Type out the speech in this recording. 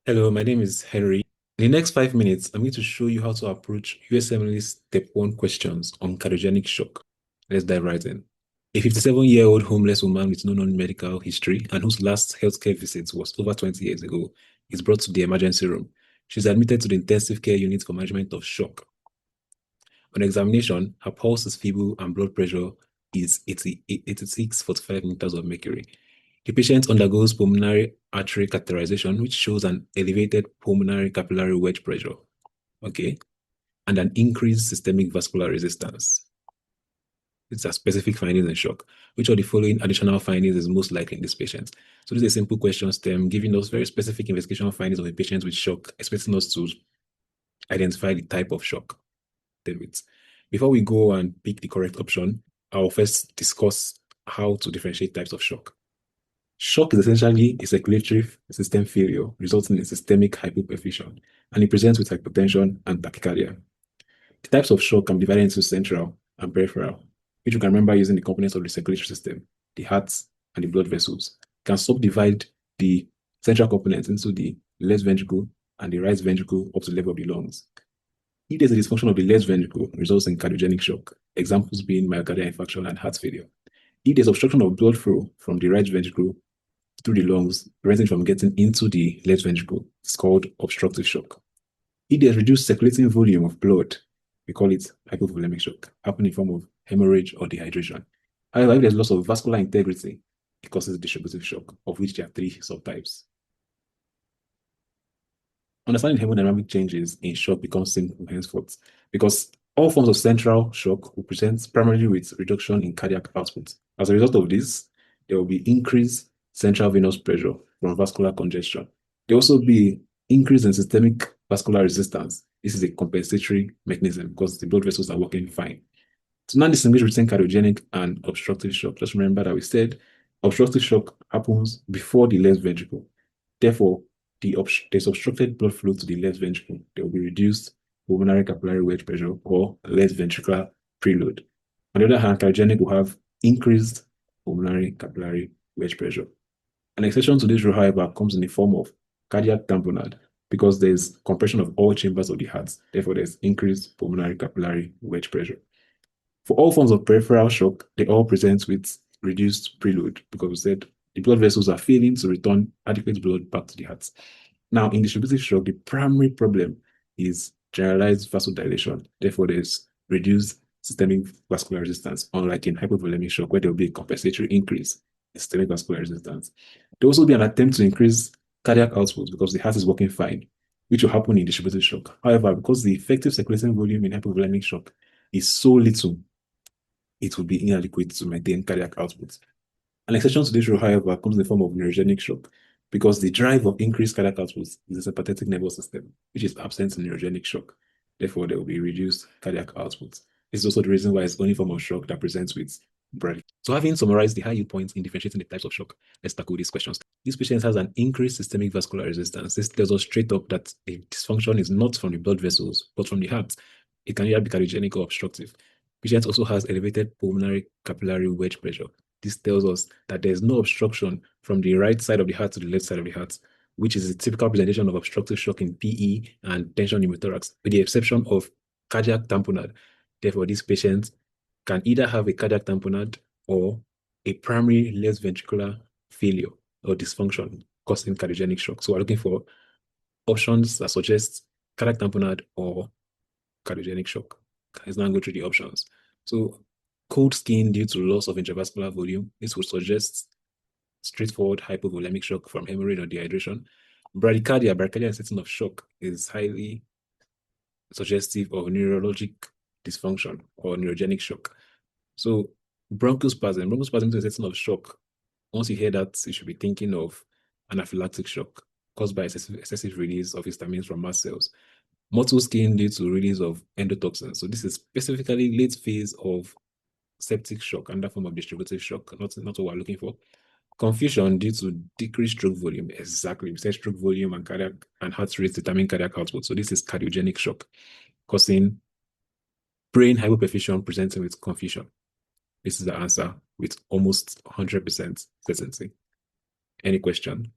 Hello, my name is Henry. In the next 5 minutes, I'm going to show you how to approach USMLE Step 1 questions on cardiogenic shock. Let's dive right in. A 57-year-old homeless woman with no known medical history and whose last healthcare visit was over 20 years ago is brought to the emergency room. She's admitted to the intensive care unit for management of shock. On examination, her pulse is feeble and blood pressure is 86/45 meters of mercury. The patient undergoes pulmonary artery catheterization, which shows an elevated pulmonary capillary wedge pressure, okay, and an increased systemic vascular resistance. It's a specific findings in shock. Which of the following additional findings is most likely in this patient? So this is a simple question stem giving us very specific investigational findings of a patient with shock, expecting us to identify the type of shock. Before we go and pick the correct option, I'll first discuss how to differentiate types of shock. Shock is essentially a circulatory system failure resulting in systemic hypoperfusion, and it presents with hypotension and tachycardia. The types of shock can be divided into central and peripheral, which you can remember using the components of the circulatory system, the heart, and the blood vessels. You can subdivide the central components into the left ventricle and the right ventricle up to the level of the lungs. If there's a dysfunction of the left ventricle, it results in cardiogenic shock, examples being myocardial infarction and heart failure. If there's obstruction of blood flow from the right ventricle through the lungs, preventing from getting into the left ventricle, it's called obstructive shock. If there's reduced circulating volume of blood, we call it hypovolemic shock, happening in the form of hemorrhage or dehydration. However, if there's loss of vascular integrity, it causes distributive shock, of which there are 3 subtypes. Understanding hemodynamic changes in shock becomes simple henceforth because all forms of central shock will present primarily with reduction in cardiac output. As a result of this, there will be increased central venous pressure from vascular congestion. There will also be increase in systemic vascular resistance. This is a compensatory mechanism because the blood vessels are working fine. To now distinguish between cardiogenic and obstructive shock, just remember that we said obstructive shock happens before the left ventricle. Therefore, there's obstructed blood flow to the left ventricle. There will be reduced pulmonary capillary wedge pressure or left ventricular preload. On the other hand, cardiogenic will have increased pulmonary capillary wedge pressure. An exception to this rule, however, comes in the form of cardiac tamponade because there's compression of all chambers of the heart. Therefore, there's increased pulmonary capillary wedge pressure. For all forms of peripheral shock, they all present with reduced preload because we said the blood vessels are failing to return adequate blood back to the heart. Now, in distributive shock, the primary problem is generalized vasodilation. Therefore, there's reduced systemic vascular resistance, unlike in hypovolemic shock, where there will be a compensatory increase in systemic vascular resistance. There will also be an attempt to increase cardiac output because the heart is working fine, which will happen in distributive shock. However, because the effective circulating volume in hypovolemic shock is so little, it will be inadequate to maintain cardiac output. An exception to this rule, however, comes in the form of neurogenic shock, because the drive of increased cardiac output is the sympathetic nervous system, which is absent in neurogenic shock. Therefore, there will be reduced cardiac output. This is also the reason why it's the only form of shock that presents with bradycardia. So having summarized the high yield points in differentiating the types of shock, let's tackle these questions. This patient has an increased systemic vascular resistance. This tells us straight up that the dysfunction is not from the blood vessels, but from the heart. It can either be cardiogenic or obstructive. Patient also has elevated pulmonary capillary wedge pressure. This tells us that there's no obstruction from the right side of the heart to the left side of the heart, which is a typical presentation of obstructive shock in PE and tension pneumothorax, with the exception of cardiac tamponade. Therefore, this patient can either have a cardiac tamponade or a primary left ventricular failure or dysfunction causing cardiogenic shock. So we're looking for options that suggest cardiac tamponade or cardiogenic shock. Let's now go through the options. So cold skin due to loss of intravascular volume. This would suggest straightforward hypovolemic shock from hemorrhage or dehydration. Bradycardia in setting of shock is highly suggestive of neurologic dysfunction or neurogenic shock. So bronchospasm in a setting of shock. Once you hear that, you should be thinking of anaphylactic shock caused by excessive release of histamines from mast cells. Mottle skin due to release of endotoxins. So this is specifically late phase of septic shock, another form of distributive shock, not what we're looking for. Confusion due to decreased stroke volume. Exactly. We said stroke volume and cardiac and heart rate determine cardiac output. So this is cardiogenic shock, causing brain hypoperfusion presenting with confusion. This is the answer with almost 100% certainty. Any question?